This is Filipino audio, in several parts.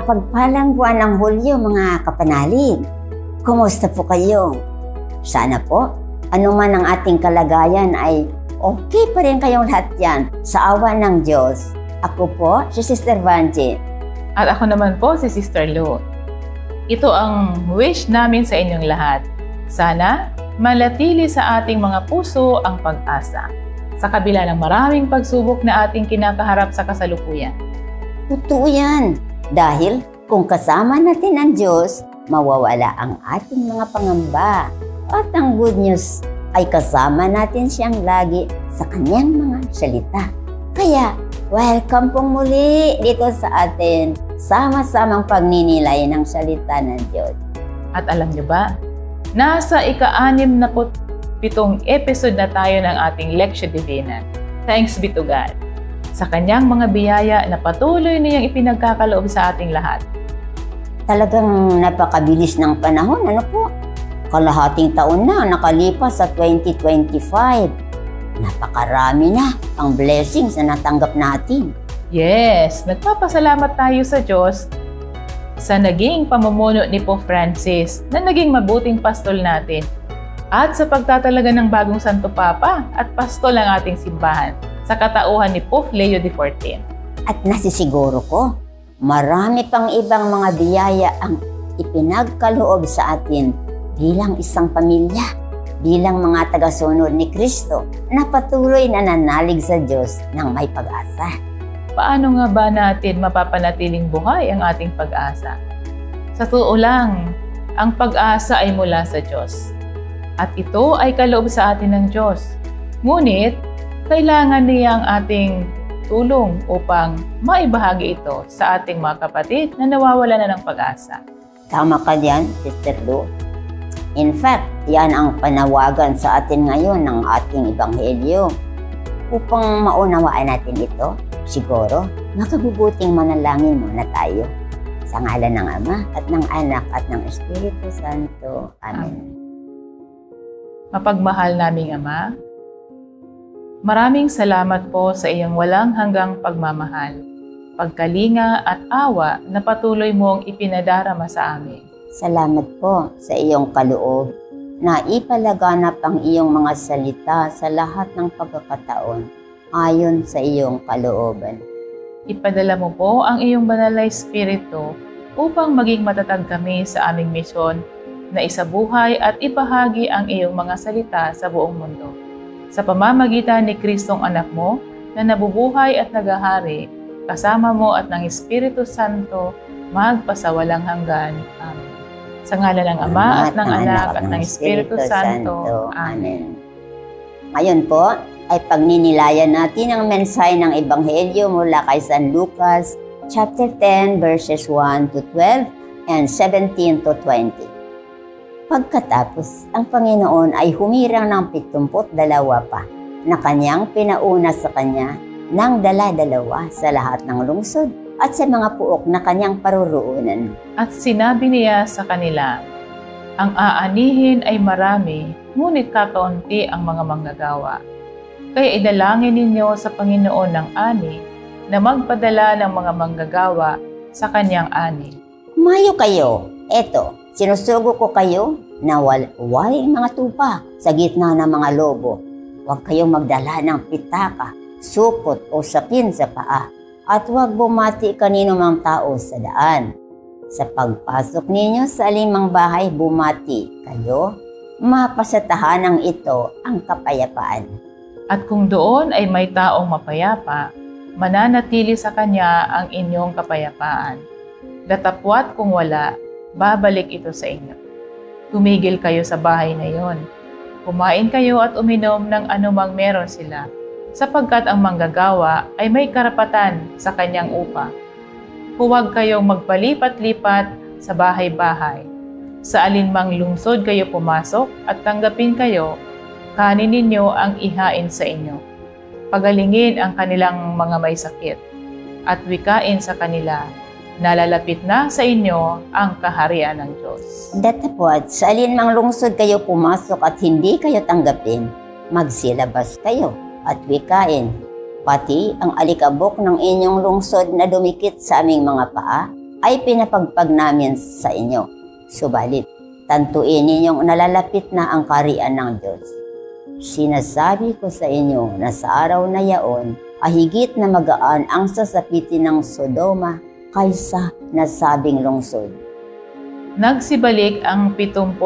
Mapagpalang buwan ng Hulyo mga kapanalig. Kumusta po kayo? Sana po, anuman ang ating kalagayan ay okay pa rin kayong lahat yan sa awa ng Diyos. Ako po, si Sister Vanji. At ako naman po, si Sister Lou. Ito ang wish namin sa inyong lahat. Sana manatili sa ating mga puso ang pag-asa sa kabila ng maraming pagsubok na ating kinakaharap sa kasalukuyan. Totoo yan. Dahil kung kasama natin ang Diyos, mawawala ang ating mga pangamba. At ang good news ay kasama natin siyang lagi sa kanyang mga salita. Kaya, welcome pong muli dito sa atin, sama-samang pagninilay ng salita ng Diyos. At alam niyo ba, nasa ika-67 episode na tayo ng ating Lectio Divina. Thanks be to God sa kanyang mga biyaya na patuloy niyang ipinagkakaloob sa ating lahat. Talagang napakabilis ng panahon, ano po? Kalahating taon na nakalipas sa 2025. Napakarami na ang blessings na natanggap natin. Yes, nagpapasalamat tayo sa Diyos sa naging pamumuno ni Pope Francis na naging mabuting pastol natin at sa pagtatalaga ng bagong Santo Papa at pastol ng ating simbahan sa katauhan ni Pope Leo XIV. At nasisiguro ko, marami pang ibang mga biyaya ang ipinagkaloob sa atin bilang isang pamilya, bilang mga tagasunod ni Kristo na patuloy na nanalig sa Diyos ng may pag-asa. Paano nga ba natin mapapanatiling buhay ang ating pag-asa? Sa totoo lang, ang pag-asa ay mula sa Diyos. At ito ay kaloob sa atin ng Diyos. Ngunit, kailangan niya ang ating tulong upang maibahagi ito sa ating mga kapatid na nawawala na ng pag-asa. Tama ka diyan, Sister Lou. In fact, yan ang panawagan sa atin ngayon ng ating Ebanghelyo. Upang maunawaan natin ito, siguro, makabubuting manalangin muna tayo. Sa ngalan ng Ama at ng Anak at ng Espiritu Santo. Amen. Mapagmahal naming Ama, maraming salamat po sa iyong walang hanggang pagmamahal, pagkalinga at awa na patuloy mong ipinadarama sa amin. Salamat po sa iyong kaloob na ipalaganap ang iyong mga salita sa lahat ng pagkakataon ayon sa iyong kalooban. Ipadala mo po ang iyong banal na Espiritu upang maging matatag kami sa aming misyon na isabuhay at ibahagi ang iyong mga salita sa buong mundo. Sa pamamagitan ni Kristong anak mo na nabubuhay at nagahari, kasama mo at ng Espiritu Santo, magpasawalang hanggan. Amen. Sa ngalan ng Ama at ng Anak at ng Espiritu Santo. Amen. Ngayon po ay pagninilayan natin ang mensahe ng Ebanghelyo mula kay San Lucas, chapter 10, verses 1 to 12 and 17 to 20. Pagkatapos, ang Panginoon ay humirang ng 72 pa na kanyang pinauna sa kanya ng dala-dalawa sa lahat ng lungsod at sa mga puok na kanyang paruroonan. At sinabi niya sa kanila, ang aanihin ay marami, ngunit kakaunti ang mga manggagawa. Kaya idalangin ninyo sa Panginoon ng ani na magpadala ng mga manggagawa sa kanyang ani. Kumayo kayo, eto. Sinusugo ko kayo na walang mga tupa sa gitna ng mga lobo. Huwag kayong magdala ng pitaka, supot o sapin sa paa at huwag bumati kanino mang tao sa daan. Sa pagpasok ninyo sa alimang bahay bumati kayo, mapasatahanang ito ang kapayapaan. At kung doon ay may taong mapayapa, mananatili sa kanya ang inyong kapayapaan. Datapwat kung wala, babalik ito sa inyo. Tumigil kayo sa bahay na yon. Kumain kayo at uminom ng anumang meron sila, sapagkat ang manggagawa ay may karapatan sa kanyang upa. Huwag kayong magpalipat-lipat sa bahay-bahay. Sa alinmang lungsod kayo pumasok at tanggapin kayo, kanin ninyo ang ihain sa inyo. Pagalingin ang kanilang mga may sakit, at wikain sa kanila, nalalapit na sa inyo ang kaharian ng Diyos. Datapwat, sa alinmang lungsod kayo pumasok at hindi kayo tanggapin, magsilabas kayo at wikain, pati ang alikabok ng inyong lungsod na dumikit sa aming mga paa, ay pinapagpag namin sa inyo. Subalit, tantuin ninyong nalalapit na ang kaharian ng Diyos. Sinasabi ko sa inyo na sa araw na yaon ay higit na magaan ang sasapitin ng Sodoma kaysa nasabing lungsod. Nagsibalik ang 72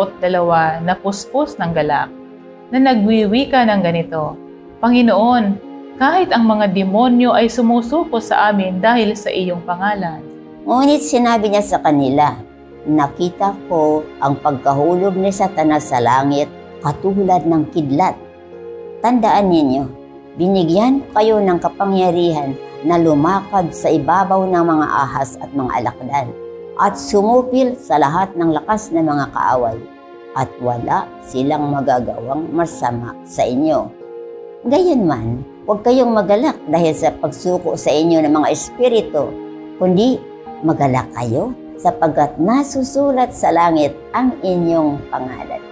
na puspos ng galak na nagwiwika ng ganito, Panginoon, kahit ang mga demonyo ay sumusuko sa amin dahil sa iyong pangalan. Ngunit sinabi niya sa kanila, nakita ko ang pagkahulog ni Satanas sa langit katulad ng kidlat. Tandaan ninyo, binigyan kayo ng kapangyarihan na lumakad sa ibabaw ng mga ahas at mga alakdan at sumupil sa lahat ng lakas ng mga kaaway at wala silang magagawang masama sa inyo. Gayunman, huwag kayong magalak dahil sa pagsuko sa inyo ng mga espiritu, kundi magalak kayo sapagkat nasusulat sa langit ang inyong pangalan.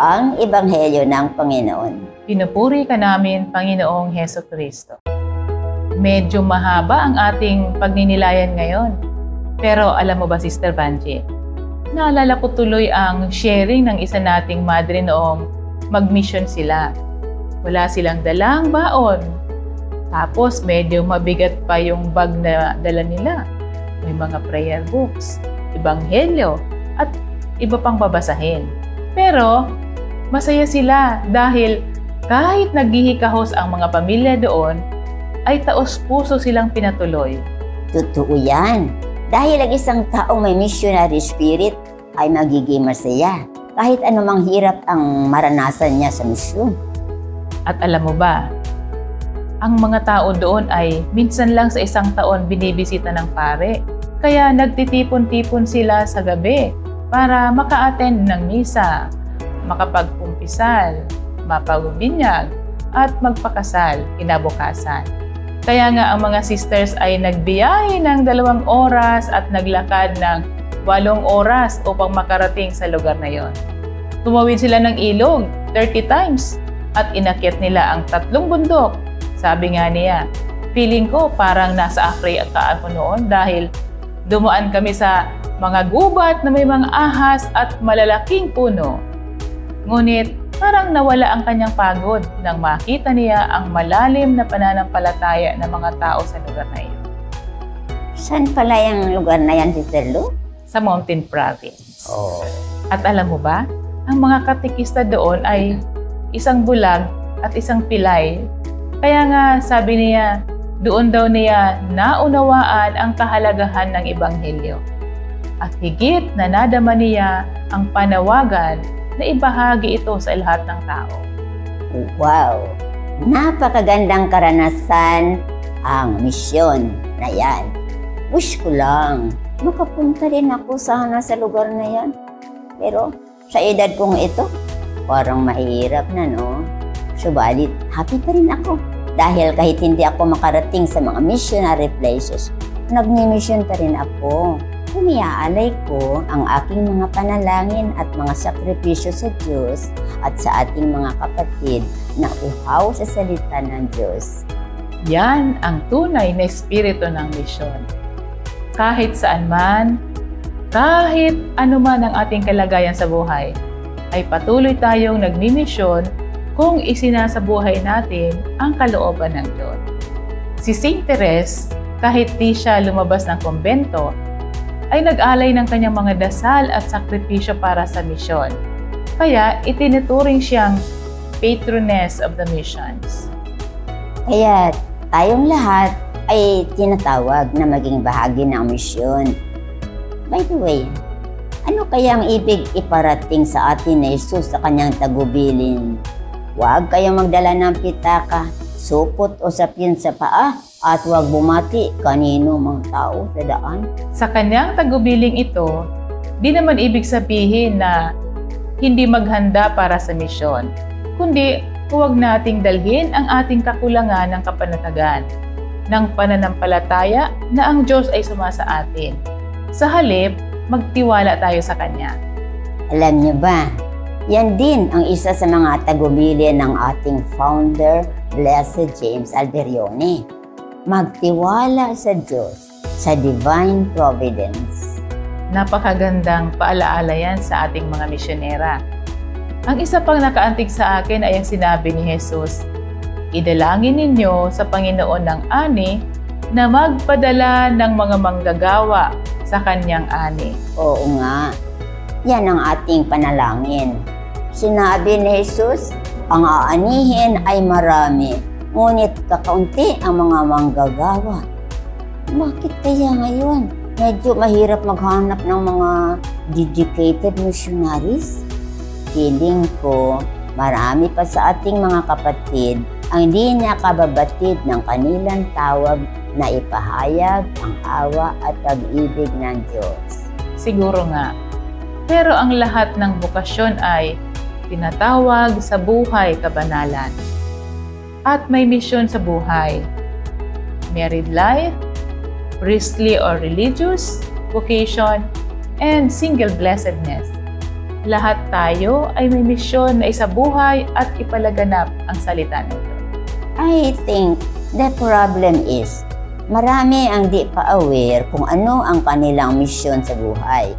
Ang Ebanghelyo ng Panginoon. Pinupuri ka namin, Panginoong Hesukristo. Medyo mahaba ang ating pagninilayan ngayon. Pero alam mo ba, Sister Banji, naalala ko tuloy ang sharing ng isa nating madre noong mag-mission sila. Wala silang dalang baon. Tapos medyo mabigat pa yung bag na dala nila. May mga prayer books, ebanghelyo, at iba pang babasahin. Pero masaya sila dahil kahit naghihikahos ang mga pamilya doon, ay taos-puso silang pinatuloy. Totoo yan. Dahil ang isang taong may missionary spirit ay magiging masaya kahit anumang hirap ang maranasan niya sa misyon. At alam mo ba, ang mga tao doon ay minsan lang sa isang taon binibisita ng pare. Kaya nagtitipon-tipon sila sa gabi para maka-attend ng misa, makapagkumpisal, mapagubinyag, at magpakasal kinabukasan. Kaya nga ang mga sisters ay nagbiyahe ng 2 oras at naglakad ng 8 oras upang makarating sa lugar na yon. Tumawid sila ng ilog 30 times at inakyat nila ang 3 bundok. Sabi nga niya, feeling ko parang nasa Afrika ako noon dahil dumaan kami sa mga gubat na may mga ahas at malalaking puno. Ngunit parang nawala ang kanyang pagod nang makita niya ang malalim na pananampalataya ng mga tao sa lugar na iyon. Saan pala yung lugar na yan, Sister Lu? Sa Mountain Province. Oh. At alam mo ba, ang mga katikista doon ay isang bulag at isang pilay. Kaya nga sabi niya, doon daw niya naunawaan ang kahalagahan ng Ebanghelyo. At higit na nadama niya ang panawagan na ibahagi ito sa lahat ng tao. Wow! Napakagandang karanasan ang misyon na yan. Wish ko lang, makapunta rin ako sana sa lugar na yan. Pero sa edad kong ito, parang mahirap na, no? Subalit, happy pa rin ako. Dahil kahit hindi ako makarating sa mga missionary places, nagmi-mission pa rin ako. Iniaalay ko ang aking mga panalangin at mga sakripisyo sa Diyos at sa ating mga kapatid na uhaw sa salita ng Diyos. Yan ang tunay na espiritu ng misyon. Kahit saan man, kahit anuman ang ating kalagayan sa buhay, ay patuloy tayong nagmimisyon kung isinasabuhay natin ang kalooban ng Diyos. Si Saint Therese, kahit di siya lumabas ng kumbento, ay nag-alay ng kanyang mga dasal at sakripisyo para sa misyon. Kaya itinuturing siyang patroness of the missions. Kaya tayong lahat ay tinatawag na maging bahagi ng misyon. By the way, ano kaya ang ibig iparating sa atin ni Jesus sa kanyang tagubilin? Huwag kayong magdala ng pitaka, supot o sapin sa paa, at huwag bumati kanino mang tao sa daan. Sa kanyang tagubiling ito, di naman ibig sabihin na hindi maghanda para sa misyon, kundi huwag nating dalhin ang ating kakulangan ng kapanatagan, ng pananampalataya na ang Diyos ay sumasa atin. Sa halip, magtiwala tayo sa Kanya. Alam niyo ba, yan din ang isa sa mga tagubilin ng ating founder, Blessed James Alberione. Magtiwala sa Diyos sa divine providence. Napakagandang paalaala yan sa ating mga misyonera. Ang isa pang nakaantig sa akin ay ang sinabi ni Jesus, idalangin ninyo sa Panginoon ng ani na magpadala ng mga manggagawa sa kanyang ani. Oo nga, yan ang ating panalangin. Sinabi ni Jesus, ang aanihin ay marami, ngunit kakaunti ang mga manggagawa. Bakit kaya ngayon medyo mahirap maghanap ng mga dedicated missionaries? Feeling ko, marami pa sa ating mga kapatid ang hindi nakababatid ng kanilang tawag na ipahayag ang awa at pag-ibig ng Diyos. Siguro nga. Pero ang lahat ng bukasyon ay tinatawag sa buhay kabanalan. At may misyon sa buhay. Married life, priestly or religious, vocation, and single blessedness. Lahat tayo ay may misyon na isabuhay at ipalaganap ang salita nito. I think the problem is, marami ang di pa aware kung ano ang kanilang misyon sa buhay.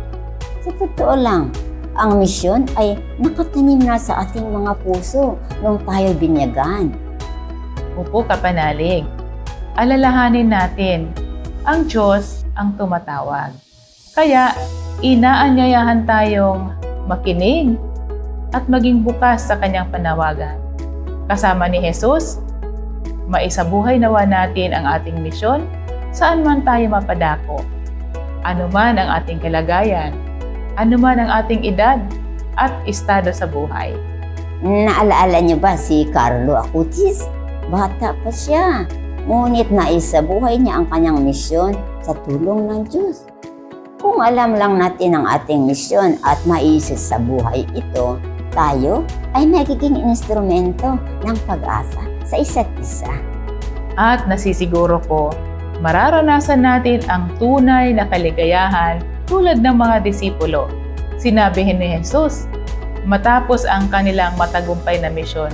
Sa totoo lang, ang misyon ay nakatanim na sa ating mga puso nung tayo binyagan. Upo kapanalig. Alalahanin natin, ang Diyos ang tumatawag. Kaya, inaanyayahan tayong makinig at maging bukas sa kanyang panawagan. Kasama ni Jesus, maisabuhay nawa natin ang ating misyon saan man tayo mapadako. Ano man ang ating kalagayan, ano man ang ating edad at estado sa buhay. Naalaala niyo ba si Carlo Acutis? Bata pa siya, ngunit naisabuhay niya ang kanyang misyon sa tulong ng Diyos. Kung alam lang natin ang ating misyon at maisis sa buhay ito, tayo ay magiging instrumento ng pag-asa sa isa't isa. At nasisiguro ko, mararanasan natin ang tunay na kaligayahan tulad ng mga disipulo. Sinabi ni Jesus, matapos ang kanilang matagumpay na misyon,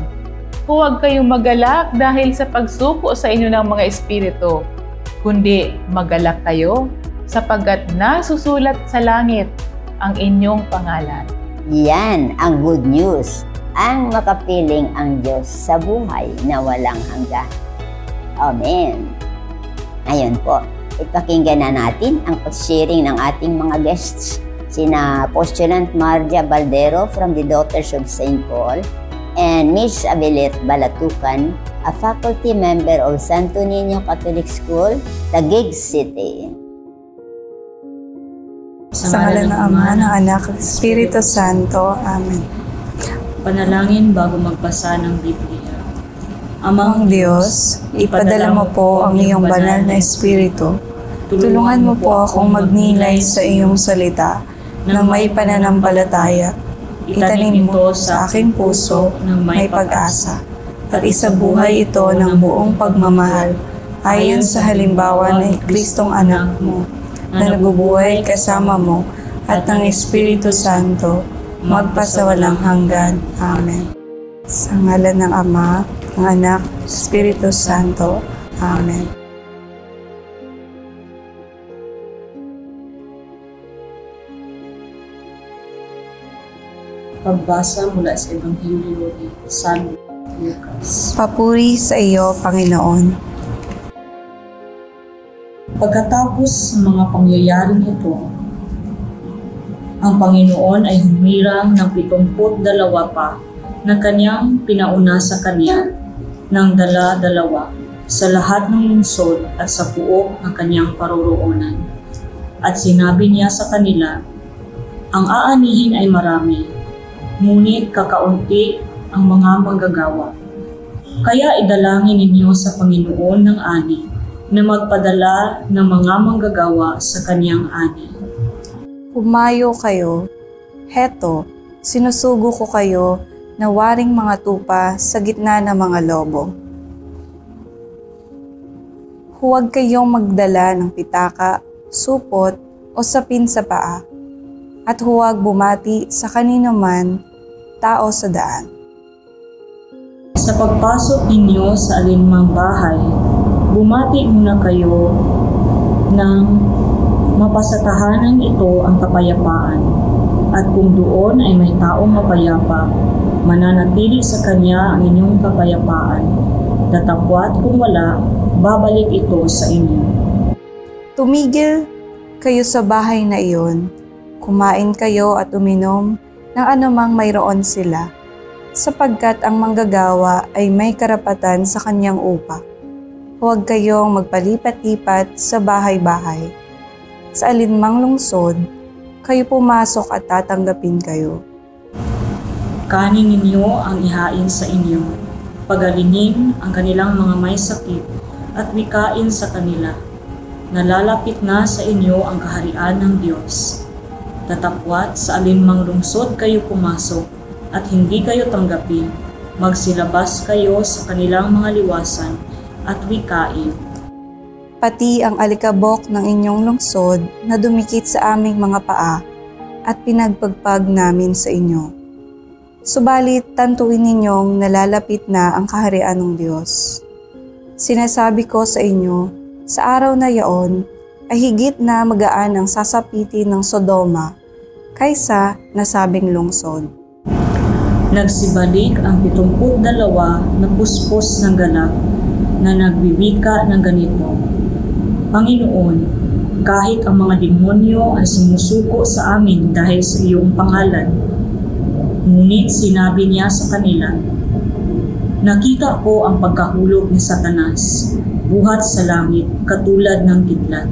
huwag kayong magalak dahil sa pagsuko sa inyo ng mga espiritu, kundi magalak kayo sapagkat nasusulat sa langit ang inyong pangalan. Yan ang good news, ang makapiling ang Diyos sa buhay na walang hanggan. Amen. Ngayon po, ipakinggan na natin ang pag-sharing ng ating mga guests, sina Postulant Marja Baldero from the Daughters of St. Paul and Miss Abelet Balatucan, a faculty member of Santo Niño Catholic School, Taguig City. Sa ngalan ng Ama, ng Anak, at Espiritu Santo. Amen. Panalangin bago magbasa ng Biblia. Amang Diyos, ipadala mo po ang iyong banal na Espiritu. Tulungan mo po akong magnilay sa iyong salita ng may pananampalataya. Itanim mo sa aking puso ng may pag-asa at isabuhay ito ng buong pagmamahal ayon sa halimbawa ng Kristong anak mo na nabubuhay kasama mo at ng Espiritu Santo magpasawalang hanggan. Amen. Sa ngalan ng Ama, ng Anak, Espiritu Santo. Amen. Pagbasa mula sa Ebanghelyo ni San Lucas. Papuri sa iyo, Panginoon. Pagkatapos ng mga pangyayaring ito, ang Panginoon ay humirang ng 72 pa na kanyang pinauna sa kanya ng dala-dalawa sa lahat ng lungsod at sa puok ng kanyang paroroonan. At sinabi niya sa kanila, ang aanihin ay marami, ngunit kakaunti ang mga manggagawa. Kaya idalangin ninyo sa Panginoon ng ani na magpadala ng mga manggagawa sa kanyang ani. Humayo kayo, heto, sinusugo ko kayo na waring mga tupa sa gitna ng mga lobo. Huwag kayong magdala ng pitaka, supot o sapin sa paa, at huwag bumati sa kanino man tao sa daan. Sa pagpasok ninyo sa alinmang bahay, bumati muna kayo nang mapasatahanan ito ang kapayapaan. At kung doon ay may taong mapayapa, mananatili sa kanya ang inyong kapayapaan. Datapwat kung wala, babalik ito sa inyo. Tumigil kayo sa bahay na iyon, kumain kayo at uminom ng anumang mayroon sila, sapagkat ang manggagawa ay may karapatan sa kanyang upa. Huwag kayong magpalipat-lipat sa bahay-bahay. Sa alinmang lungsod, kayo pumasok at tatanggapin kayo. Kanin ninyo ang ihain sa inyo, pagalingin ang kanilang mga may sakit at wikain sa kanila. Nalalapit na sa inyo ang kaharian ng Diyos. Tatapwat sa alinmang lungsod kayo pumasok at hindi kayo tanggapin, magsilabas kayo sa kanilang mga liwasan at wikain. Pati ang alikabok ng inyong lungsod na dumikit sa aming mga paa at pinagpagpag namin sa inyo. Subalit tantuin ninyong nalalapit na ang kaharian ng Diyos. Sinasabi ko sa inyo, sa araw na yaon ay higit na magaan ang sasapitin ng Sodoma kaysa nasabing lungsod. Nagsibalik ang 72 na puspos ng galak na nagbibika ng ganito, Panginoon, kahit ang mga demonyo ay sumusuko sa amin dahil sa iyong pangalan. Ngunit sinabi niya sa kanila, nakita ko ang pagkahulog ni Satanas, buhat sa langit katulad ng kidlat.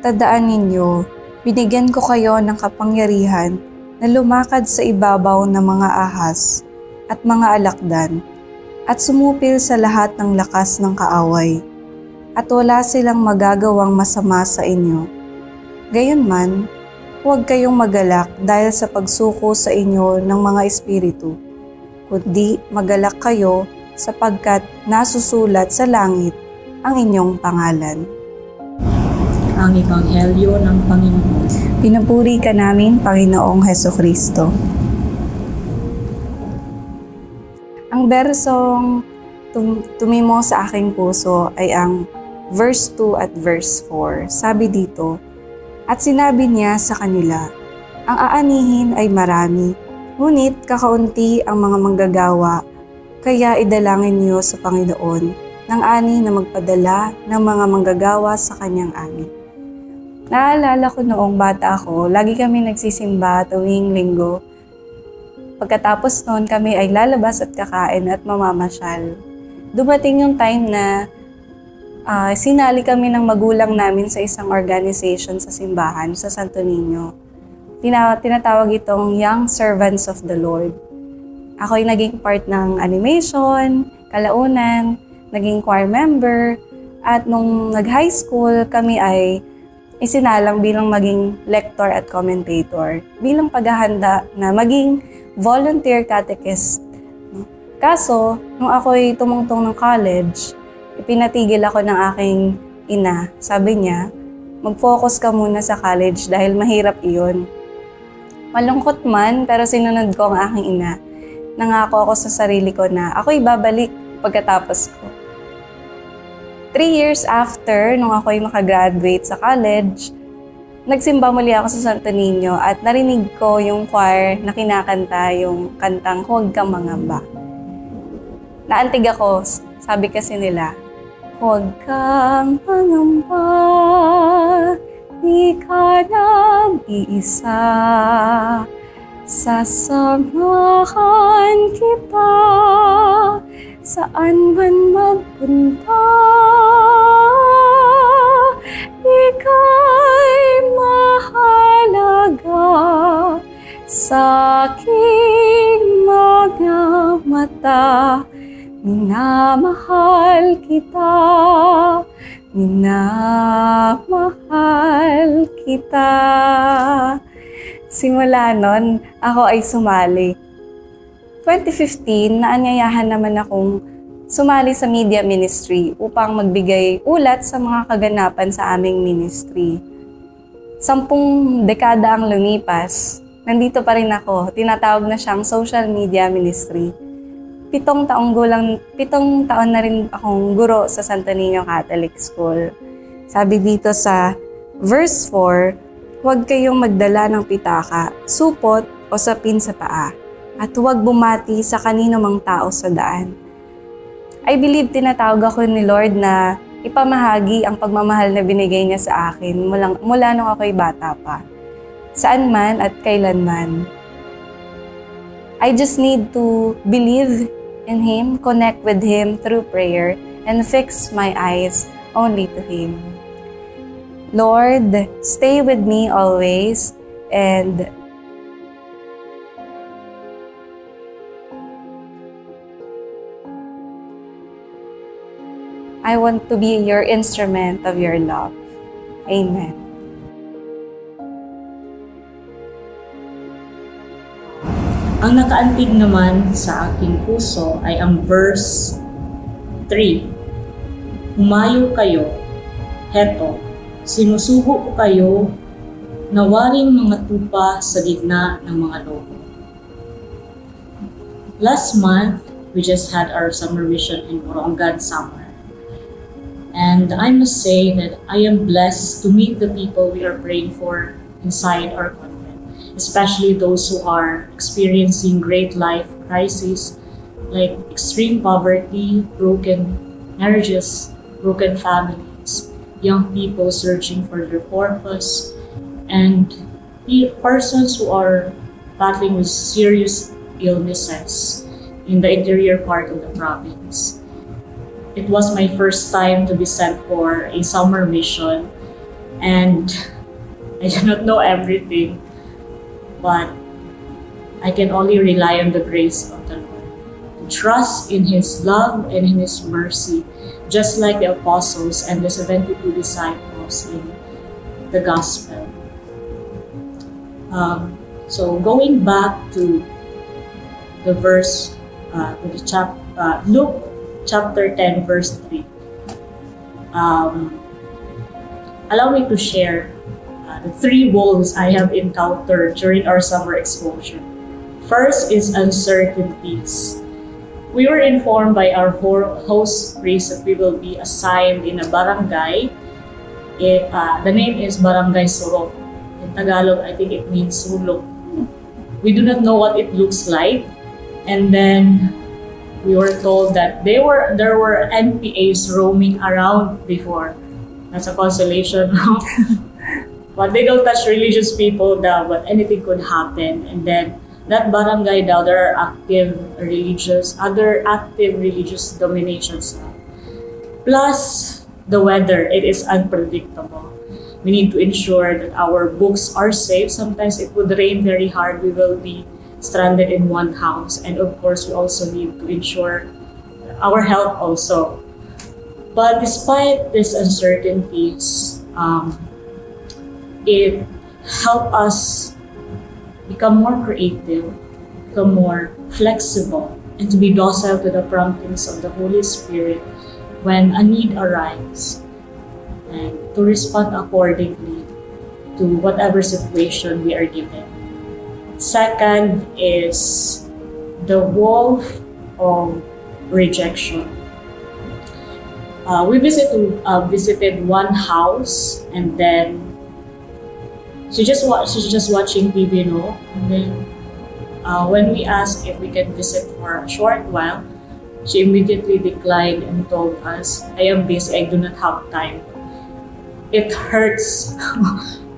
Tandaan ninyo, binigyan ko kayo ng kapangyarihan na lumakad sa ibabaw ng mga ahas at mga alakdan at sumupil sa lahat ng lakas ng kaaway. At wala silang magagawang masama sa inyo. Gayunman, huwag kayong magalak dahil sa pagsuko sa inyo ng mga espiritu, kundi magalak kayo sapagkat nasusulat sa langit ang inyong pangalan. Ang Ebanghelyo ng Panginoon. Pinupuri ka namin, Panginoong Hesukristo. Ang bersong tumimo sa aking puso ay ang verse 2 at verse 4. Sabi dito, at sinabi niya sa kanila, ang aanihin ay marami, ngunit kakaunti ang mga manggagawa, kaya idalangin niyo sa Panginoon ng ani na magpadala ng mga manggagawa sa kanyang ani. Naalala ko noong bata ako, lagi kami nagsisimba tuwing linggo. Pagkatapos noon kami ay lalabas at kakain at mamamasyal. Dumating yung time na sinali kami ng magulang namin sa isang organization sa simbahan, sa Santo Niño. Tinatawag itong Young Servants of the Lord. Ako ay naging part ng animation, kalaunan, naging choir member, at nung nag-high school, kami ay isinalang bilang maging lector at commentator, bilang paghahanda na maging volunteer catechist. Kaso, nung ako ay tumungtong ng college, ipinatigil ako ng aking ina. Sabi niya, mag-focus ka muna sa college dahil mahirap iyon. Malungkot man, pero sinunod ko ang aking ina. Nangako ako sa sarili ko na ako'y babalik pagkatapos ko. 3 years after, nung ako'y makagraduate sa college, nagsimba muli ako sa Santo Niño at narinig ko yung choir na kinakanta yung kantang Huwag Kang Mangamba. Naantig ako, sabi kasi nila, huwag kang mangamba, di ka nag-iisa, sasamahan kita, saan man magpunta, ika'y mahalaga sa aking mga mata. Minamahal kita, minamahal kita. Simula nun, ako ay sumali. 2015, naanyayahan naman akong sumali sa media ministry upang magbigay ulat sa mga kaganapan sa aming ministry. 10 dekada ang lumipas, nandito pa rin ako. Tinatawag na siyang social media ministry. 7 taon na rin akong guro sa Santo Niño Catholic School. Sabi dito sa verse 4, huwag kayong magdala ng pitaka, supot o sapin sa paa, at huwag bumati sa kanino mang tao sa daan. I believe tinatawag ako ni Lord na ipamahagi ang pagmamahal na binigay niya sa akin mula nung ako'y bata pa. Saan man at kailanman. I just need to believe in Him, connect with Him through prayer, and fix my eyes only to Him. Lord, stay with me always, and I want to be your instrument of your love. Amen. Ang nakaantig naman sa aking puso ay ang verse 3. Humayo kayo, heto, sinusugo ko kayo na waring mga tupa sa gitna ng mga lobo. Last month, we just had our summer mission in Borongan Summer. And I must say that I am blessed to meet the people we are praying for inside our convent, especially those who are experiencing great life crises like extreme poverty, broken marriages, broken families, young people searching for their purpose, and persons who are battling with serious illnesses in the interior part of the province. It was my first time to be sent for a summer mission, and I do not know everything, but I can only rely on the grace of the Lord. To trust in His love and in His mercy, just like the apostles and the 72 disciples in the gospel. So going back to the verse, Luke chapter 10, verse 3. Allow me to share the 3 wolves I have encountered during our summer exposure. First is uncertainties. We were informed by our host priest that we will be assigned in a barangay. The name is Barangay Surok. In Tagalog, I think it means sulok. We do not know what it looks like. And then we were told that there were NPAs roaming around before. That's a consolation. But they don't touch religious people daw, but anything could happen. And then that barangay daw, there are other active religious dominations. Plus the weather, it is unpredictable. We need to ensure that our books are safe. Sometimes it would rain very hard. We will be stranded in one house, and of course we also need to ensure our health also. But despite these uncertainties, it helped us become more creative, become more flexible, and to be docile to the promptings of the Holy Spirit when a need arises, and to respond accordingly to whatever situation we are given. Second is the wolf of rejection. We visited one house, and then she's just watching TV, and then when we asked if we can visit for a short while, she immediately declined and told us, "I am busy, I do not have time." It hurts,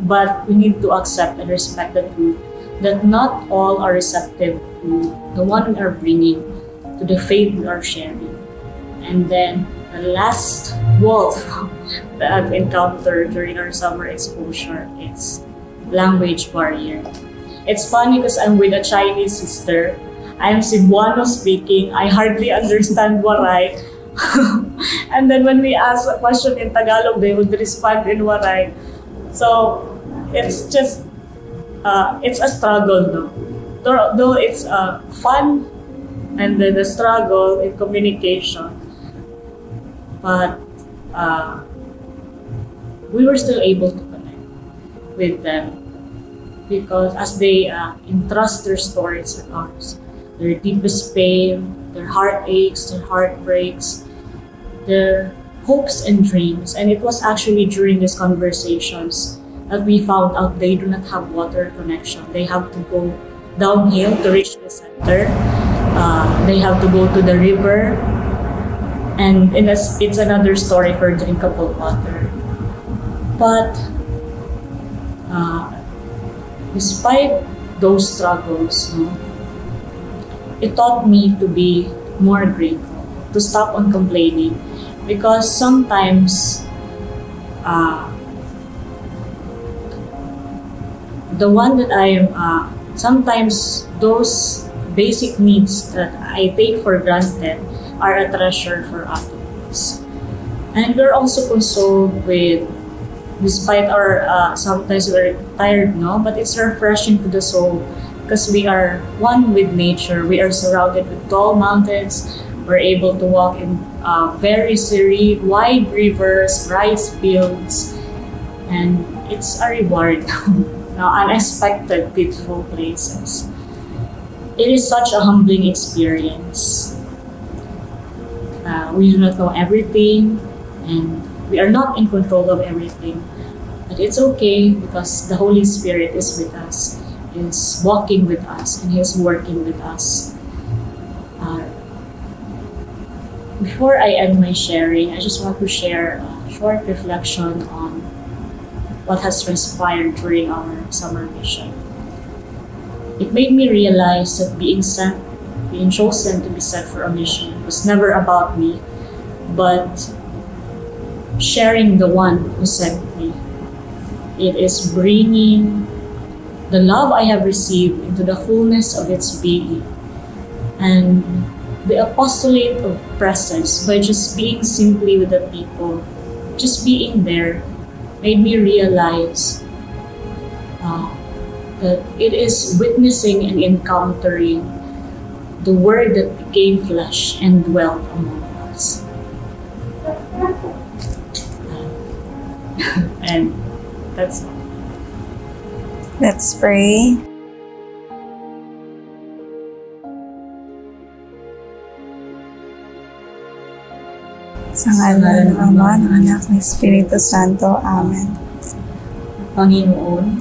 but we need to accept and respect the truth that not all are receptive to the one we are bringing, to the faith we are sharing. And then the last wolf that I've encountered during our summer exposure is language barrier. It's funny because I'm with a Chinese sister. I'm Cebuano speaking. I hardly understand Waray. And then when we ask a question in Tagalog, they would respond in Waray. So it's just it's a struggle, though it's fun, and then the struggle in communication, but we were still able to connect with them because as they entrust their stories with ours, their deepest pain, their heartaches, their heartbreaks, their hopes and dreams. And it was actually during these conversations that we found out they do not have water connection. They have to go downhill to reach the center. They have to go to the river. And it's another story for drinkable water. But despite those struggles, it taught me to be more grateful, to stop on complaining, because sometimes sometimes those basic needs that I take for granted are a treasure for others. And we're also consoled with, despite our, sometimes we're tired, but it's refreshing to the soul because we are one with nature. We are surrounded with tall mountains. We're able to walk in very serene, wide rivers, rice fields, and it's a reward. Unexpected, beautiful places. It is such a humbling experience. We do not know everything, and we are not in control of everything. But it's okay because the Holy Spirit is with us, is walking with us, and He is working with us. Before I end my sharing, I just want to share a short reflection on what has transpired during our summer mission. It made me realize that being chosen to be sent for a mission was never about me, but sharing the one who sent me. It is bringing the love I have received into the fullness of its being. And the apostolate of presence, by just being simply with the people, just being there, made me realize that it is witnessing and encountering the Word that became flesh and dwelt among us. And that's all. Let's pray. Sa ngalan ng Ama, ng Anak, ng Espiritu Santo. Amen. Panginoon,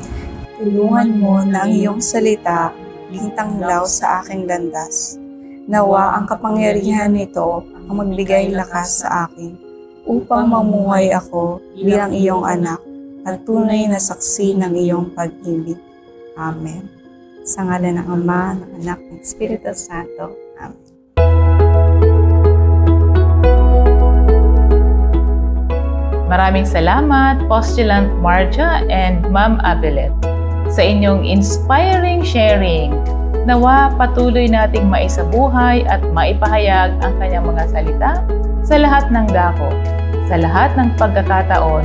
tulungan mo na ang iyong salita maging tanglaw sa aking landas. Nawa ang kapangyarihan nito ang magbigay lakas sa akin upang mamuhay ako bilang iyong anak at tunay na saksi ng iyong pag-ibig. Amen. Sa ngalan ng Ama, ng Anak, ng Espiritu Santo. Amen. Maraming salamat, Postulant Marja and Ma'am Abelet, sa inyong inspiring sharing. Nawa patuloy nating maisabuhay at maipahayag ang kanyang mga salita sa lahat ng dako, sa lahat ng pagkakataon,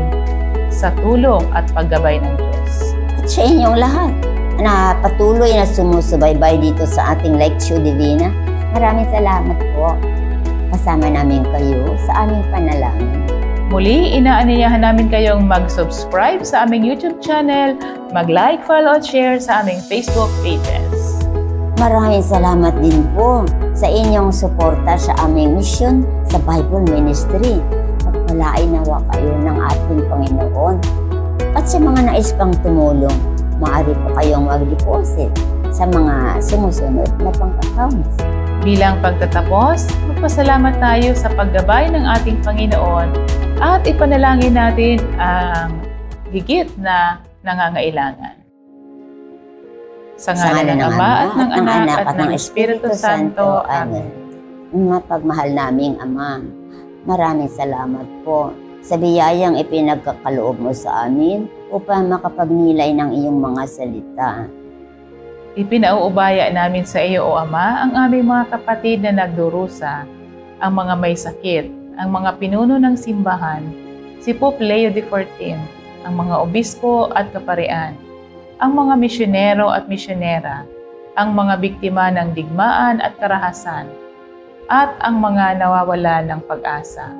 sa tulong at paggabay ng Diyos. At sa inyong lahat na patuloy na sumusubaybay dito sa ating Lectio Divina, maraming salamat po. Kasama namin kayo sa aming panalangin. Muli, inaanyayahan namin kayong mag-subscribe sa aming YouTube channel, mag-like, follow at share sa aming Facebook pages. Maraming salamat din po sa inyong suporta sa aming mission sa Bible Ministry. Magpalain nawa kayo ng ating Panginoon. At sa mga nais pang tumulong, maaari po kayong mag-deposit sa mga sumusunod na pang-accounts. Bilang pagtatapos, magpasalamat tayo sa paggabay ng ating Panginoon at ipanalangin natin ang higit na nangangailangan. Sa ngalan ng Ama at ng Anak at ng Espiritu Santo. Amen. Mapagmahal naming Ama, maraming salamat po sa biyayang ipinagkakaloob mo sa amin upang makapagnilay ng iyong mga salita. Ipinauubaya namin sa iyo, O Ama, ang aming mga kapatid na nagdurusa, ang mga may sakit, ang mga pinuno ng simbahan, si Pope Leo XIV, ang mga obispo at kaparian, ang mga misyonero at misyonera, ang mga biktima ng digmaan at karahasan, at ang mga nawawala ng pag-asa.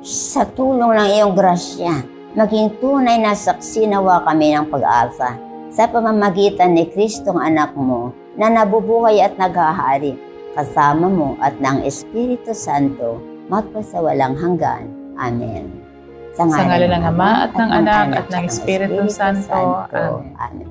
Sa tulong ng iyong grasya, maging tunay na saksi nawa kami ng pag-asa sa pamamagitan ni Kristong anak mo na nabubuhay at naghahari, kasama mo at ng Espiritu Santo, magpasawalang hanggan. Amen. Sa ngalan ng Ama at ng Anak at ng Espiritu Santo. Amen.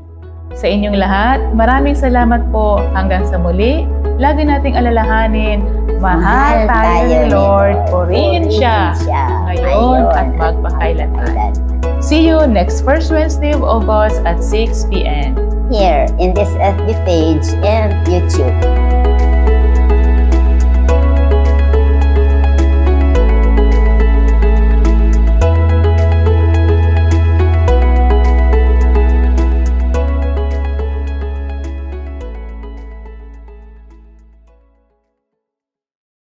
Sa inyong lahat, maraming salamat po. Hanggang sa muli, lagi nating alalahanin, mahal tayo ni Lord, purihin siya ngayon at magpakailanman. See you next first Wednesday of August at 6 p.m. here in this FB page and YouTube.